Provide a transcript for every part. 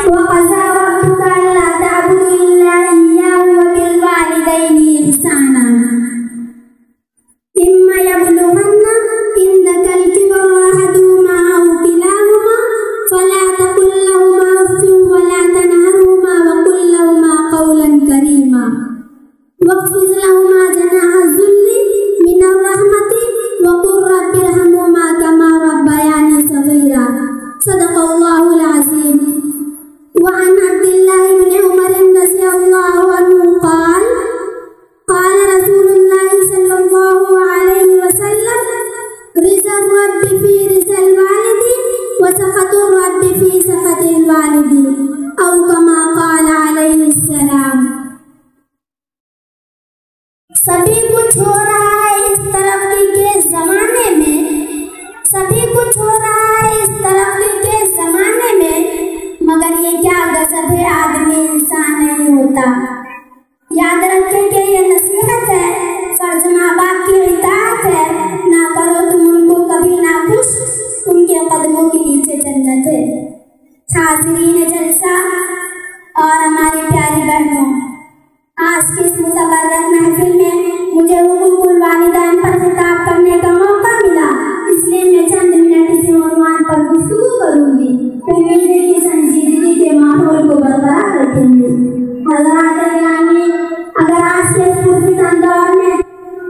وقضى ربك ألا تعبدوا إلا إياه وبالوالدين إحسانا إما يبلغن عندك الكبر أحدهما أو كلاهما فلا تقل لهما أف ولا تنهرهما وقل لهما قولا كريما واخفض لهما جناح الذل من الرحمة وقل رب ارحمهما كما ربياني صغيرا صدق الله العظيم. وعن عبد الله بن عمر رضي الله عنه قال قال رسول الله صلى الله عليه وسلم رضا الرب في رضا الوالد وسخط الرب في سخط الوالد أو كما قال عليه السلام. سبھی کچھ ہو رہا ہے اس ترقی کے زمانے میں، سبھی کچھ ہو رہا ہے اس ترقی کے زمانے میں، مگر یہ کیا غضب ہے آدمی انسان نہیں ہوتا. یاد رکھیں کہ یہ نصیحت ہے، فرض ماں باپ کی اطاعت ہے، نہ کرو تم ان کو کبھی ناخوش، ان کے قدموں کے نیچے جنت ہے. حاضرین جلسہ اور ہماری پیاری بہنوں، آج کی اس متبرک محفل میں مجھے حقوق الوالدین پر خطاب کرنے کا موقع ملا، اس لیے میں چند منٹ اس عنوان پر گفتگو کروں گی. امید ہے کہ سنجیدگی کے ماحول کو برقرار رکھیں گے. حضرات گرامی، اگر آج کے اس پرفتن دور میں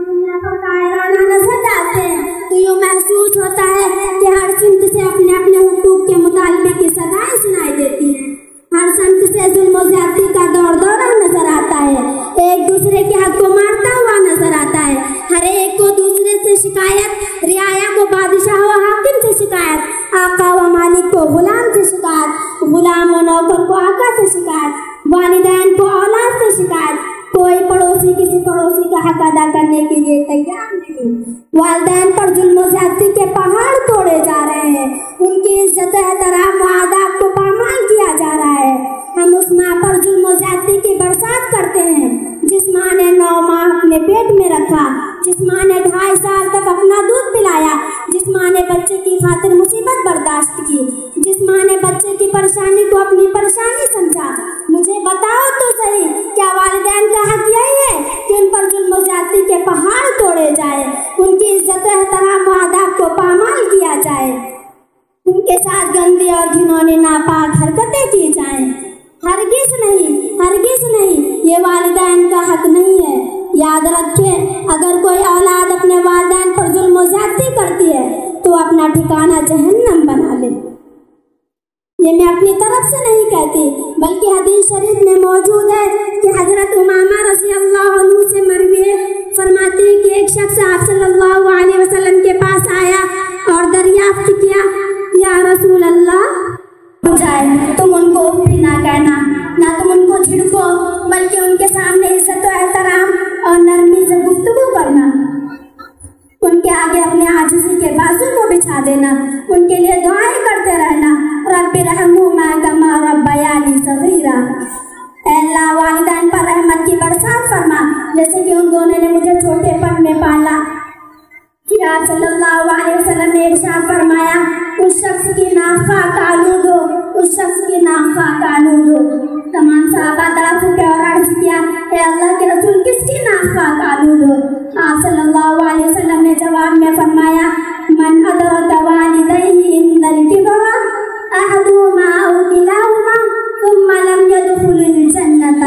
دنیا پر قائلانہ نظر ڈالتے ہیں تو یوں محسوس ہوتا ہے کہ ہر سمت سے اپنے اپنے حقوق کے مطالبے کی صدائیں سنائی دیتی ہیں، ہر سمت سے ظلم و زیادتی کا دور دورہ نظر آتا ہے، ایک دوسرے کے حق کو مارتا ہوا نظر آتا ہے، ہر ایک کو دوسرے سے شکایت، رعایا کو بادشاہ و حاکم سے شکایت، آقا و مالک کو غلام سے شکایت، غلام و نوکر کو آقا سے شکایت، والدین کو اولاد سے شکایت. کوئی پڑوسی کسی پڑوسی کا حق ادا کرنے کے لیے تیار نہیں. والدین پر ظلم و زیادتی کے پہاڑ توڑے جا رہے ہیں، ان کی عزت و احترام و آداب کو پامال کیا جا رہا ہے. ہم اس ماں پر ظلم و زیادتی کی برسات کرتے ہیں جس ماں نے 9 ماہ اپنے پیٹ میں رکھا، جس ماں نے 2.5 سال تک اپنا دودھ پلایا، جس ماں نے بچے کی خاطر مصیبت برداشت کی، جس ماں نے بچے کی پریشانی کو اپنی پریشانی سمجھا. مجھے بتاؤ تو صحیح، کیا والدین کا حق یہی ہے کہ ان پر ظلم و زیادتی کے پہاڑ توڑے جائے، ان کی عزت و احترام و آداب کو پامال کیا جائے، ان کے ساتھ گندی اور گھنونی ناپاک حرکتیں کی جائیں؟ ہرگز نہیں، ہرگز نہیں، یہ والدین کا حق نہیں ہے. یاد رکھیں، اگر کوئی اولاد اپنے والدین پر ظلم و زیادتی کرتی ہے تو اپنا ٹھکانہ جہنم بنا لے. یہ میں اپنی طرف سے نہیں کہتی، بلکہ حدیث شریف میں موجود ہے کہ حضرت امامہ رضی اللہ عنہ سے مروی ہے، فرماتے ہیں کہ ایک شخص آپ صلی اللہ علیہ وسلم کے پاس آیا اور دریافت کیا، یا رسول اللہ، تم ان کو بھی نہ کہنا، نہ تم ان کو جھڑکو، بلکہ ان کے سامنے عزت و احترام اور نرمی سے گفتگو کرنا، ان کے آگے اپنے عاجزی کے بازو کو بچھا دینا، ان کے لیے دعائیں کرتے رہنا. رب ارحمہما کما ربیانی صغیرا. اے اللہ، والدین پر رحمت کی برسات فرما جیسے کہ ان دونوں نے مجھے چھوٹے پن میں پالا. کہ آپ صلی اللہ علیہ وسلم نے ارشاد فرمایا، اس شخص کی ناک خاک آلود ہو، اس شخص کی ناک خاک آلود ہو. تمام صحابہ طرف اٹھے اور عرض کیا، اے اللہ کے رسول، کس کی ناک خاک آلود ہو؟ آپ صلی اللہ علیہ وسلم نے جواب میں فرمایا، من ادرک والدیہ عند الکبر احدہما او کلاہما ثم لم يدخل الجنۃ.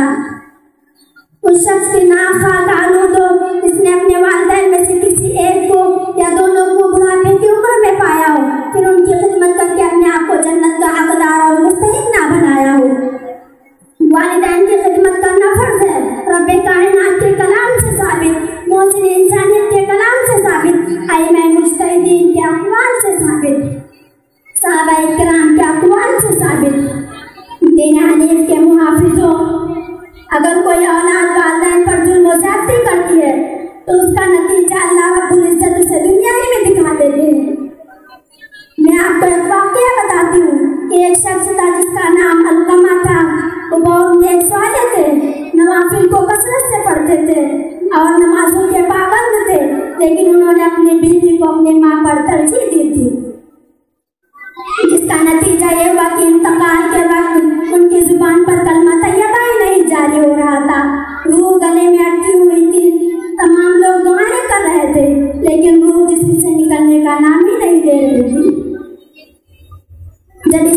اس شخص کی ناک خاک آلود ہو، اس نے اپنے والدین میں سے کسی ایک کو یا دونوں کو بڑھاپے کی عمر میں پایا ہو، پھر ان کی خدمت کر کے اپنے آپ کو جنت کا حقدار اور مستحق نہ بنایا ہو. والدین کی خدمت کرنا فرض ہے، رب کائنات کے کلام سے ثابت، محسن انسانیت کے کلام سے ثابت، ائمہ مجتہدین کے اقوال سے ثابت، صحابہ کرام کے اقوال سے ثابت. دین حنیف کے محافظوں، اگر کوئی اولاد والدین پر ظلم و زیادتی کرتی ہے تو اس کا نتیجہ اللہ رب العزت اسے دنیا ہی میں دکھا دیتے ہیں. میں آپ کو ایک واقعہ بتاتی ہوں کہ ایک شخص تھا جس کا نام علقمہ تھا. وہ بہت نیک صالح تھے، نوافل کو کثرت سے پڑھتے تھے اور نمازوں کے پابند تھے، لیکن انہوں نے اپنی بیوی کو اپنی ماں پر ترجیح دی تھی، جس کا نتیجہ یہ ہوا کہ انتقال کے وقت